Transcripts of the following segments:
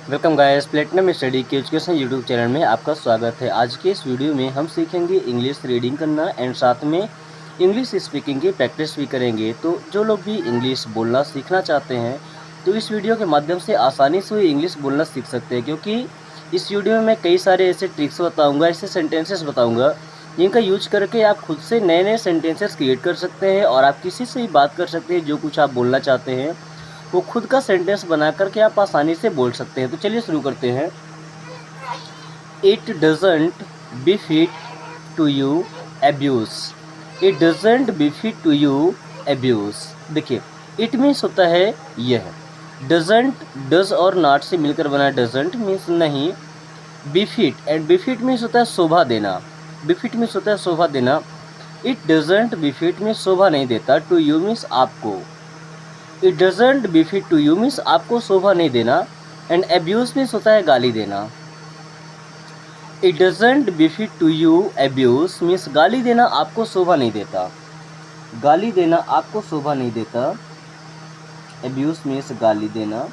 Welcome guys, platinum study के education YouTube channel में आपका स्वागत है। आज के इस वीडियो में हम सीखेंगे इंग्लिश रीडिंग करना एंड साथ में इंग्लिश स्पीकिंग की प्रैक्टिस भी करेंगे। तो जो लोग भी इंग्लिश बोलना सीखना चाहते हैं तो इस वीडियो के माध्यम से आसानी से इंग्लिश बोलना सीख सकते हैं, क्योंकि इस वीडियो में मैं कई सारे ऐसे ट्रिक्स बताऊँगा, ऐसे सेंटेंसेस बताऊँगा जिनका यूज करके आप खुद से नए नए सेंटेंसेस क्रिएट कर सकते हैं और आप किसी से भी बात कर सकते हैं। जो कुछ आप बोलना चाहते हैं वो खुद का सेंटेंस बना करके आप आसानी से बोल सकते हैं। तो चलिए शुरू करते हैं। It doesn't befit to you abuse. It doesn't befit to you abuse. देखिए, इट मीन्स होता है यह। डजेंट डज और नॉट से मिलकर बना डजेंट मीन्स नहीं। बिफिट एंड बिफिट मीन्स होता है शोभा देना। बिफिट मीन्स होता है शोभा देना। इट डजेंट बिफिट मीन्स शोभा नहीं देता। टू यू मीन्स आपको। It doesn't befit to you means आपको शोभा नहीं देना। एंड एब्यूज मीन्स होता है गाली देना। It doesn't befit to you abuse means गाली देना आपको शोभा नहीं देता। गाली देना आपको शोभा नहीं देता। एब्यूज मीन्स गाली देना।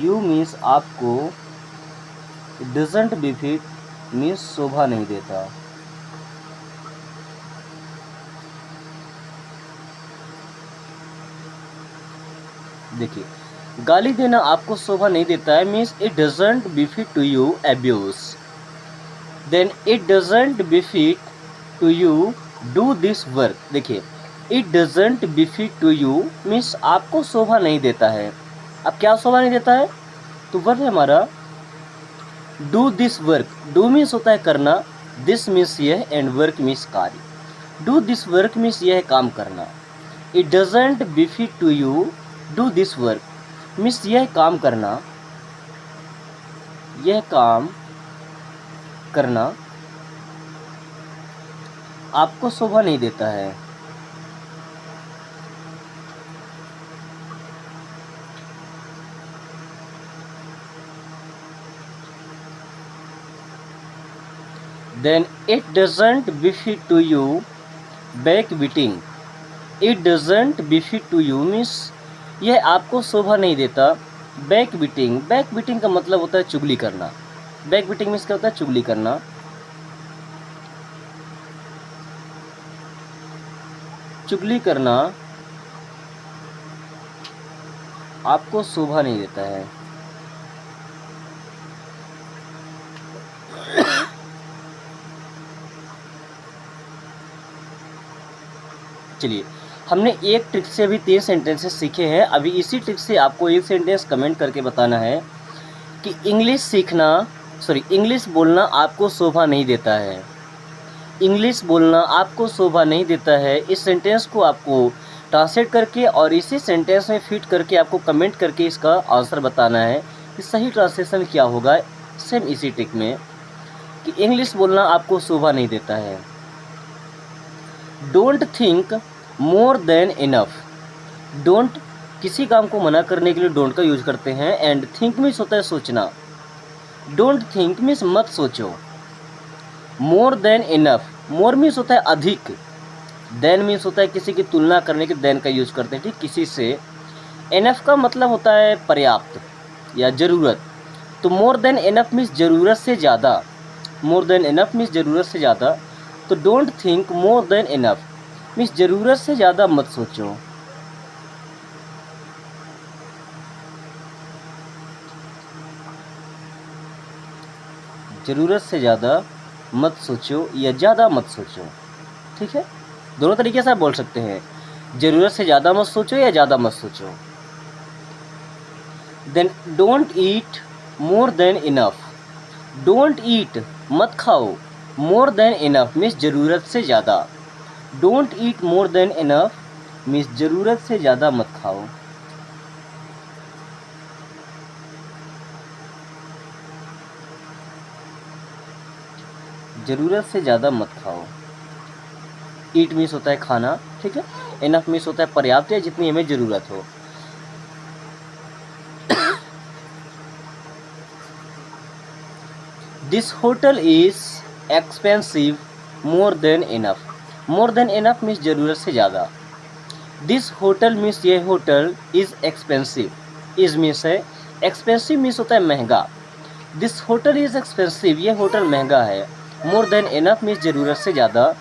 यू मीन्स आपको। इट डजेंट बिफिट मीन्स शोभा नहीं देता। देखिए, गाली देना आपको शोभा नहीं देता है means it doesn't befit to you abuse. Then it doesn't befit to you do this work. देखिए, it doesn't befit to you means आपको शोभा नहीं देता है। अब क्या शोभा नहीं देता है? तो वर्क है हमारा do this work. Do means होता है करना, दिस मीन्स यह, एंड वर्क मीन्स कार्य। डू दिस वर्क मीन्स यह काम करना। It doesn't befit to you do this work means यह काम करना। यह काम करना आपको शोभा नहीं देता है। Then it doesn't befit to you back beating. It doesn't befit to you means यह आपको शोभा नहीं देता। Back beating. बैक बीटिंग का मतलब होता है चुगली करना। बैक बीटिंग मीन्स क्या होता है? चुगली करना। चुगली करना आपको शोभा नहीं देता है। चलिए, हमने एक ट्रिक से अभी 3 सेंटेंसेस सीखे हैं। अभी इसी ट्रिक से आपको एक सेंटेंस कमेंट करके बताना है कि इंग्लिश बोलना आपको शोभा नहीं देता है। इंग्लिश बोलना आपको शोभा नहीं देता है। इस सेंटेंस को आपको ट्रांसलेट करके और इसी सेंटेंस में फिट करके आपको कमेंट करके इसका आंसर बताना है कि सही ट्रांसलेशन क्या होगा। सेम इसी ट्रिक में कि इंग्लिश बोलना आपको शोभा नहीं देता है। Don't think more than enough. Don't किसी काम को मना करने के लिए डोंट का यूज करते हैं। एंड थिंक मीन्स होता है सोचना। डोंट थिंक मीन्स मत सोचो। मोर देन इनफ, मोर मीन्स होता है अधिक। देन मीन्स होता है किसी की तुलना करने के देन का यूज करते हैं, ठीक, किसी से। इनफ का मतलब होता है पर्याप्त या ज़रूरत। तो मोर देन इनफ मीन्स ज़रूरत से ज़्यादा। मोर देन इनफ मीन्स ज़रूरत से ज़्यादा। तो don't think more than enough means ज़रूरत से ज़्यादा मत सोचो। ज़रूरत से ज़्यादा मत सोचो या ज़्यादा मत सोचो, ठीक है। दोनों तरीके से आप बोल सकते हैं, ज़रूरत से ज़्यादा मत सोचो या ज़्यादा मत सोचो। Then don't eat more than enough. Don't eat मत खाओ। मोर देन इनफ मीन्स ज़रूरत से ज़्यादा। Don't eat more than enough means ज़रूरत से ज़्यादा मत खाओ। ज़रूरत से ज़्यादा मत खाओ। ईट मीन्स होता है खाना, ठीक है। इनफ मीन्स होता है पर्याप्त या जितनी हमें ज़रूरत हो। This hotel is expensive more than enough. More than enough means ज़रूरत से ज़्यादा। दिस होटल मीन्स ये hotel is expensive, is means है एक्सपेंसिव मीन्स होता है महंगा। दिस होटल इज़ एक्सपेंसिव, ये होटल महंगा है। मोर देन इनफ मीन्स ज़रूरत से ज़्यादा,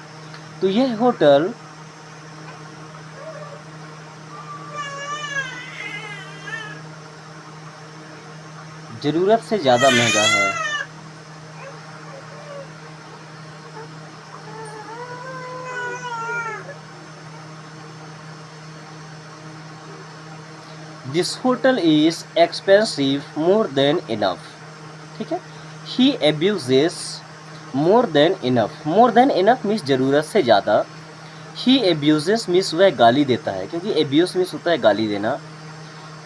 तो यह होटल ज़रूरत से ज़्यादा महंगा है। This hotel is expensive more than enough, ठीक है। He abuses more than enough, more than enough means ज़रूरत से ज़्यादा। ही एब्यूजेस मीन्स वह गाली देता है, क्योंकि एब्यूज मीन्स होता है गाली देना।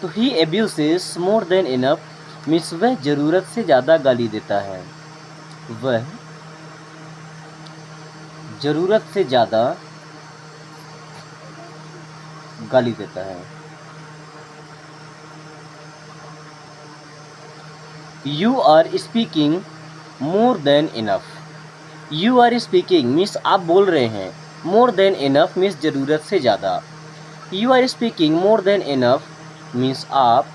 तो he abuses more than enough means वह ज़रूरत से ज़्यादा गाली देता है, वह ज़रूरत से ज़्यादा गाली देता है। You are speaking more than enough, you are speaking means आप बोल रहे हैं, मोर देन इनफ मीन्स ज़रूरत से ज़्यादा। You are speaking more than enough means आप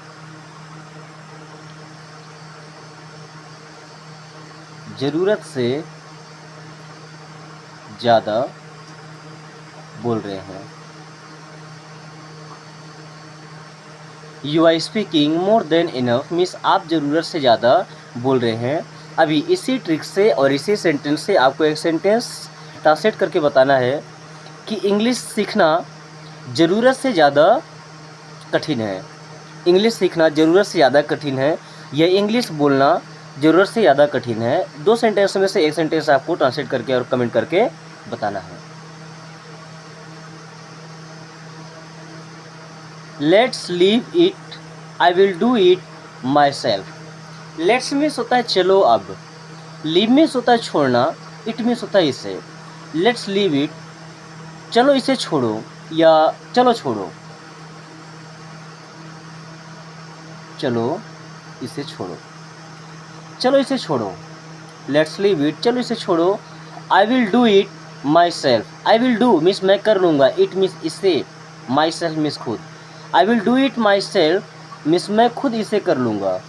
ज़रूरत से ज़्यादा बोल रहे हैं। You are speaking more than enough means आप ज़रूरत से ज़्यादा बोल रहे हैं। अभी इसी ट्रिक से और इसी सेंटेंस से आपको एक सेंटेंस ट्रांसलेट करके बताना है कि इंग्लिश सीखना ज़रूरत से ज़्यादा कठिन है। इंग्लिश सीखना ज़रूरत से ज़्यादा कठिन है, या इंग्लिश बोलना ज़रूरत से ज़्यादा कठिन है। दो सेंटेंस में से एक सेंटेंस आपको ट्रांसलेट करके और कमेंट करके बताना है। Let's leave it, I will do it my self. Let's means होता है चलो अब, लीव मीन्स होता है छोड़ना, इट मीन्स होता है इसे। लेट्स लीव इट, चलो इसे छोड़ो, या चलो छोड़ो, चलो इसे छोड़ो, चलो इसे छोड़ो। लेट्स लीव इट, चलो इसे छोड़ो। I will do it my self, I will do means मैं कर लूँगा, इट मीन्स इसे, माई सेल्फ मीन्स खुद। I will do it my self means मैं खुद इसे कर लूँगा,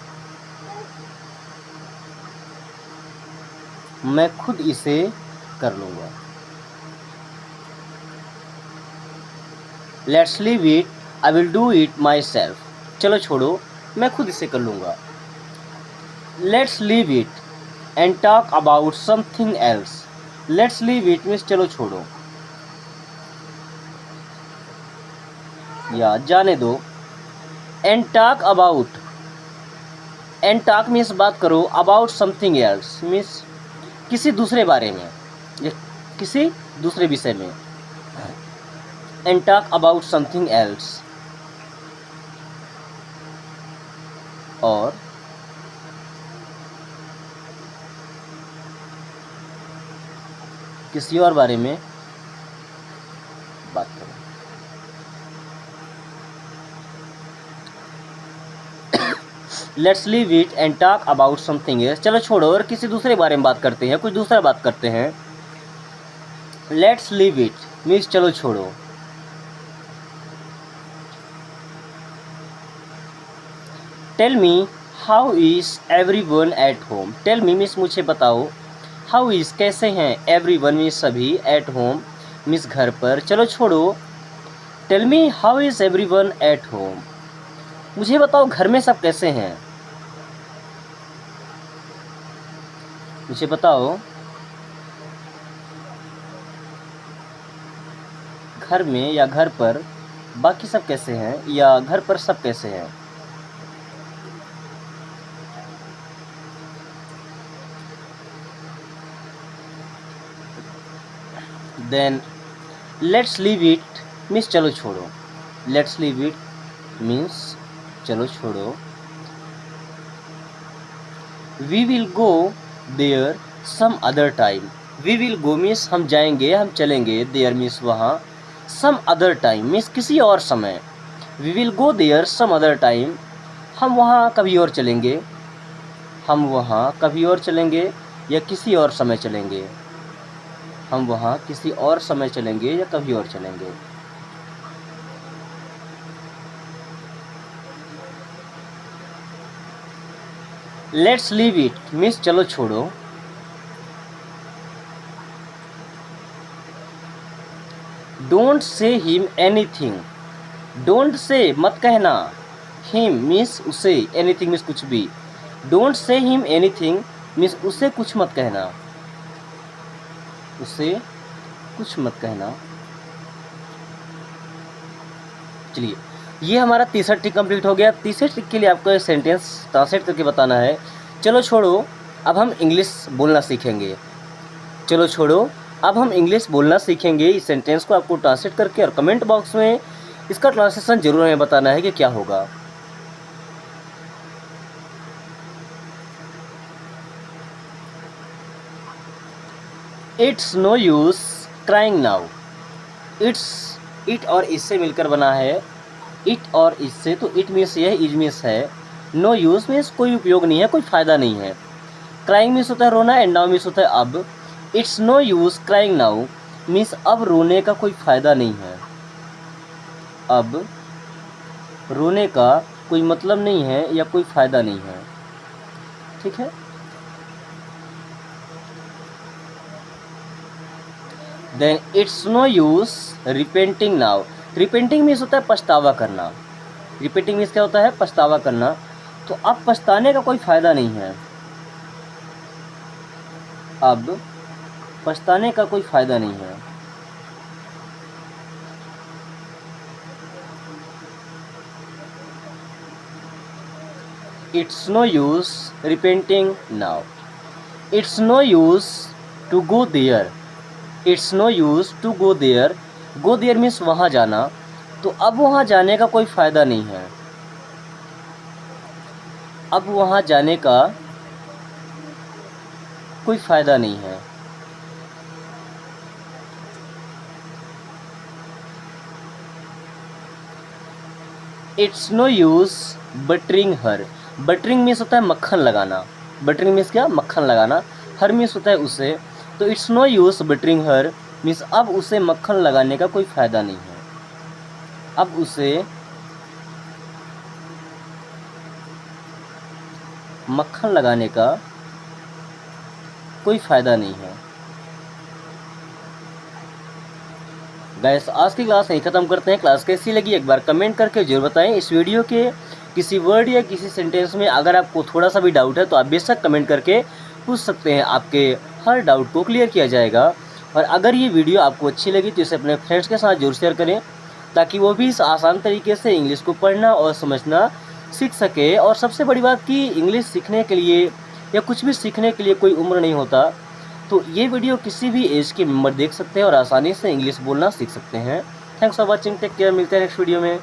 मैं खुद इसे कर लूँगा। Let's leave it, I will do it my self, चलो छोड़ो मैं खुद इसे कर लूँगा। Let's leave it and talk about something else. Let's leave it means चलो छोड़ो या जाने दो। And talk about, and talk means बात करो, अबाउट समथिंग एल्स मीन्स किसी दूसरे बारे में या किसी दूसरे विषय में। And talk about something else, और किसी और बारे में बात करो। Let's leave it and talk about something else, चलो छोड़ो और किसी दूसरे बारे में बात करते हैं, कुछ दूसरा बात करते हैं। लेट्स लीव इट मीन्स चलो छोड़ो। Tell me how is everyone at home, tell me means मुझे बताओ, हाउ इज़ कैसे हैं, एवरीवन मीन्स सभी, एट होम मीन्स घर पर, चलो छोड़ो। Tell me how is everyone at home, मुझे बताओ घर में सब कैसे हैं, मुझे बताओ घर में या घर पर बाकी सब कैसे हैं, या घर पर सब कैसे हैं। Then let's leave it means चलो छोड़ो, लेट्स लीव इट मीन्स चलो छोड़ो। We will go there some other time, we will go means हम जाएंगे, हम चलेंगे, देयर मीन्स वहाँ, सम अदर टाइम मीन्स किसी और समय। We will go there some other time, हम वहाँ कभी और चलेंगे, हम वहाँ कभी और चलेंगे या किसी और समय चलेंगे, हम वहाँ किसी और समय चलेंगे या कभी और चलेंगे। लेट्स लीव इट मीन्स चलो छोड़ो। Don't say him anything, don't say मत कहना, हिम मीन्स उसे, एनीथिंग मीन्स कुछ भी। Don't say him anything means उसे कुछ मत कहना, उसे कुछ मत कहना। चलिए, ये हमारा तीसरा ट्रिक कंप्लीट हो गया। तीसरे ट्रिक के लिए आपको एक सेंटेंस ट्रांसलेट करके बताना है। चलो छोड़ो, अब हम इंग्लिश बोलना सीखेंगे। चलो छोड़ो, अब हम इंग्लिश बोलना सीखेंगे। इस सेंटेंस को आपको ट्रांसलेट करके और कमेंट बॉक्स में इसका ट्रांसलेशन जरूर हमें बताना है कि क्या होगा। It's no use crying now. It और इससे मिलकर बना है, इट और इससे, तो इट मीन्स यह, इज मीन्स है। नो यूज मीन्स कोई उपयोग नहीं है, कोई फ़ायदा नहीं है। क्राइंग मीन्स होता है रोना, एंड नाउ मीन्स होता है अब। It's no use crying now means अब रोने का कोई फ़ायदा नहीं है, अब रोने का कोई मतलब नहीं है या कोई फ़ायदा नहीं है। ठीक है। Then it's no use repenting now. Repenting means होता है पछतावा करना। रिपेंटिंग मीन्स क्या होता है? पछतावा करना। तो अब पछताने का कोई फ़ायदा नहीं है, अब पछताने का कोई फ़ायदा नहीं है। It's no use repenting now. It's no use to go there. It's no use to go there. Go there means वहाँ जाना। तो अब वहाँ जाने का कोई फ़ायदा नहीं है, अब वहाँ जाने का कोई फ़ायदा नहीं है। It's no use buttering her. Buttering means होता है मक्खन लगाना। बटरिंग मीन्स क्या? मक्खन लगाना। हर मीन्स होता है उसे। तो it's no use buttering her means अब उसे मक्खन लगाने का कोई फ़ायदा नहीं है, अब उसे मक्खन लगाने का कोई फ़ायदा नहीं है। गाइस, आज की क्लास यहीं ख़त्म करते हैं। क्लास कैसी लगी एक बार कमेंट करके जरूर बताएं। इस वीडियो के किसी वर्ड या किसी सेंटेंस में अगर आपको थोड़ा सा भी डाउट है तो आप बेशक कमेंट करके पूछ सकते हैं, आपके हर डाउट को क्लियर किया जाएगा। और अगर ये वीडियो आपको अच्छी लगी तो इसे अपने फ्रेंड्स के साथ जरूर शेयर करें, ताकि वो भी इस आसान तरीके से इंग्लिश को पढ़ना और समझना सीख सके। और सबसे बड़ी बात कि इंग्लिश सीखने के लिए या कुछ भी सीखने के लिए कोई उम्र नहीं होता। तो ये वीडियो किसी भी एज के मेंबर देख सकते हैं और आसानी से इंग्लिश बोलना सीख सकते हैं। Thanks for watching, take care, मिलते हैं नेक्स्ट वीडियो में।